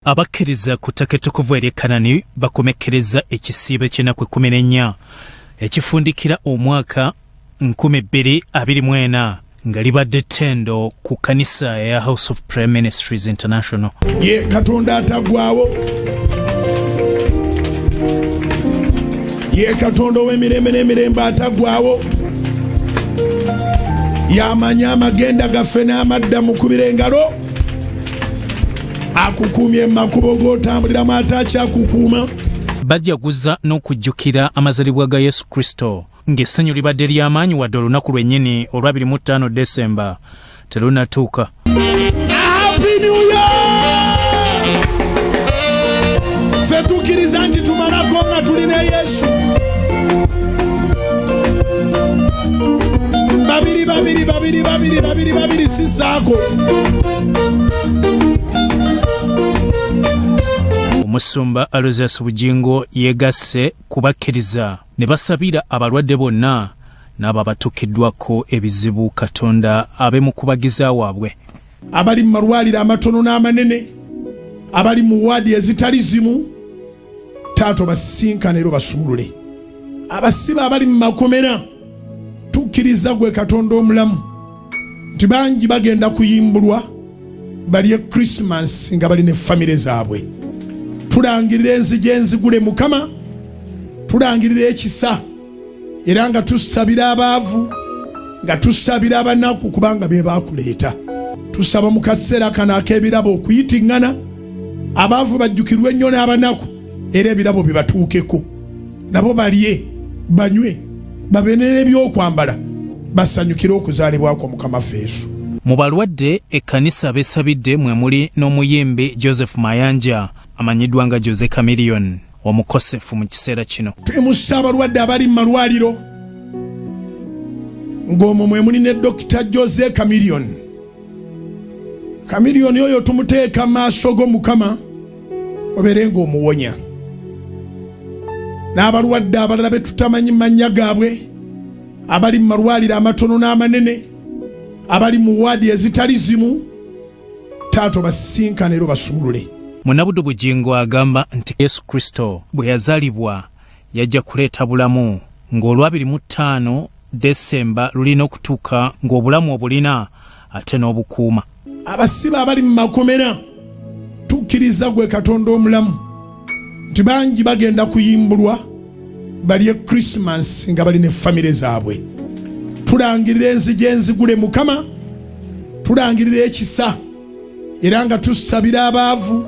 Abakkiriza ku ttaka ettukuvu ery'e Kanani bakomekkereza ekisiibo ky'ennaku 14 ekifundikira omwaka 2024 nga libadde ttendo ku kkanisa ya House of Prayer Ministries International. Ye Katonda atagwawo, ye Katonda ow'emirembe n'emirembe atagwawo, yamanya amagenda gaffe n'amadda mukubira engalo, akukumye makubo g'otambuliramu ataakyakukuuma. Bajaguza n'okujjukira amazalibwa ga Yesu Kristo ng'essanyu libadde ly'amaanyi wadde olunaku lwennyini olwa 25 Desemba terunatuuka. Happy New Year! Ffe tukkiriza nti tumalako nga tulina Yesu. Babiri sisaako. Omusumba Aloysius Bugingo yegasse kubakkiriza ne basabira abalwadde bonna n'abo abatuukiddwako ebizibu Katonda abe mu kubagiza waabwe. Abali mu malwaliro amatono n'amanene, abali mu waadi ezitali zimu, Taato basinkane era basumulule. Abasibe abali mu makomera, tukkiriza gwe Katonda omulamu nti bangi bagenda kuyimbulwa balye Christmas nga bali ne famire zaabwe. Tulangirira enzige enzigule Mukama, tulangirira ekisa era nga tusabira abaavu, nga tusabira abanaku kubanga be baakuleeta. Tusaba mu kaseera kano ak'ebirabo okuyitiŋŋana, abaavu bajjukirwe ennyo n'abanaku era ebirabo bibatuukeko, nabo balye banywe babe n'ebyokwambala basanyukire okuzaalibwako Mukama Yesu. Mu balwadde ekkanisa beesabidde mwe muli n'omuyimbi Joseph Mayanja amanyiddwa nga Jose Chameleon omukosefu mu kiseera kino. Twemussa abalwadde abali mu malwaliro ng'omwo mwe muli ne Dr. Jose Chameleon. Chameleon oyo tumuteeka maaso go Mukama obeere ng'omuwonya. N'abalwadde abalala be tutamanyi mannya gaabwe, abali mu malwaliro amatono n'amanene, abali mu waadi ezitali zimu, Taato basinkane era basumulule. Munnabuddu Bugingo agamba nti Yesu Kristo bwe yazaalibwa yajja kuleeta bulamu, ng'olwa 25 Desemba lulina okutuuka ng'obulamu obulina ate n'obukuuma. Abasibe abali mu makomera, tukkiriza gwe Katonda omulamu nti bangi bagenda kuyimbulwa balye Christmas nga bali ne famire zaabwe. Tulangirira enzige enzigule Mukama, tulangirira ekisa era nga tusabira abaavu,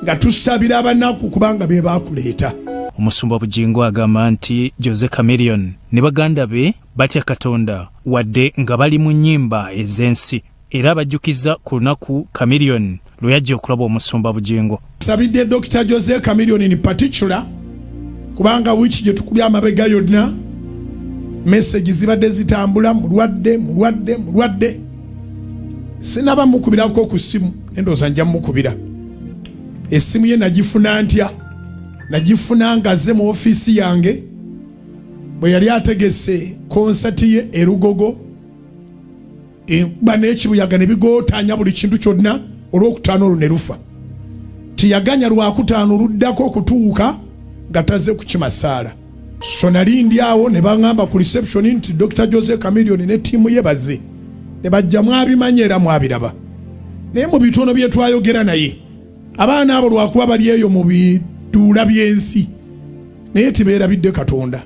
nga tusabira abanaku kubanga be baakuleeta. Omusumba Bugingo agamba nti Jose Chameleon ne baganda be batya Katonda wadde nga bali mu nnyimba ez'ensi, era bajjukiza ku lunaku Chameleon lwe yajja okulaba omusumba Bugingo. Sabidde Dr. Jose Chameleon in particular kubanga wiiki gye tukubya amabega yonna message zibadde zitambula mulwadde. Sinaba mukubirako ku ssimu endooza nja mukubira. Essimu ye nagifuna ntya? Nagifuna ngaze mu ofiisi yange bwe yali ategese konsati ye erugogo, enkuba n'ekibuyaga ne bigootanya buli kintu kyonna, olwokutaano olwo ne lufa. Tiyaganya lwakutaano luddako okutuuka nga taze ku Kimasaala. So nali ndi awo ne baŋŋamba ku reception nti Dr. Jose Chameleon ne ttiimu ye bazze, ne bajja mwabimanya era mwabiraba. Naye mu bitono bye twayogera naye, abaana abo lwakuba bali eyo mu biduula by'ensi naye tibeerabidde Katonda.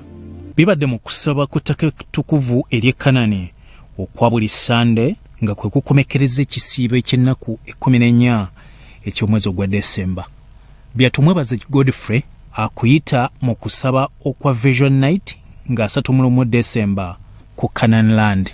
Bibadde mu kusaba ku ttaka ettukuvu ery'e Kanani okwa buli Sande nga kwe kukomekkereza ekisiibo eky'ennaku 14 eky'omwezi ogwa Desemba. Byatumwebaze Godfrey akuyita mu kusaba okwa Vision Night nga 31 Desemba ku Canaan Land.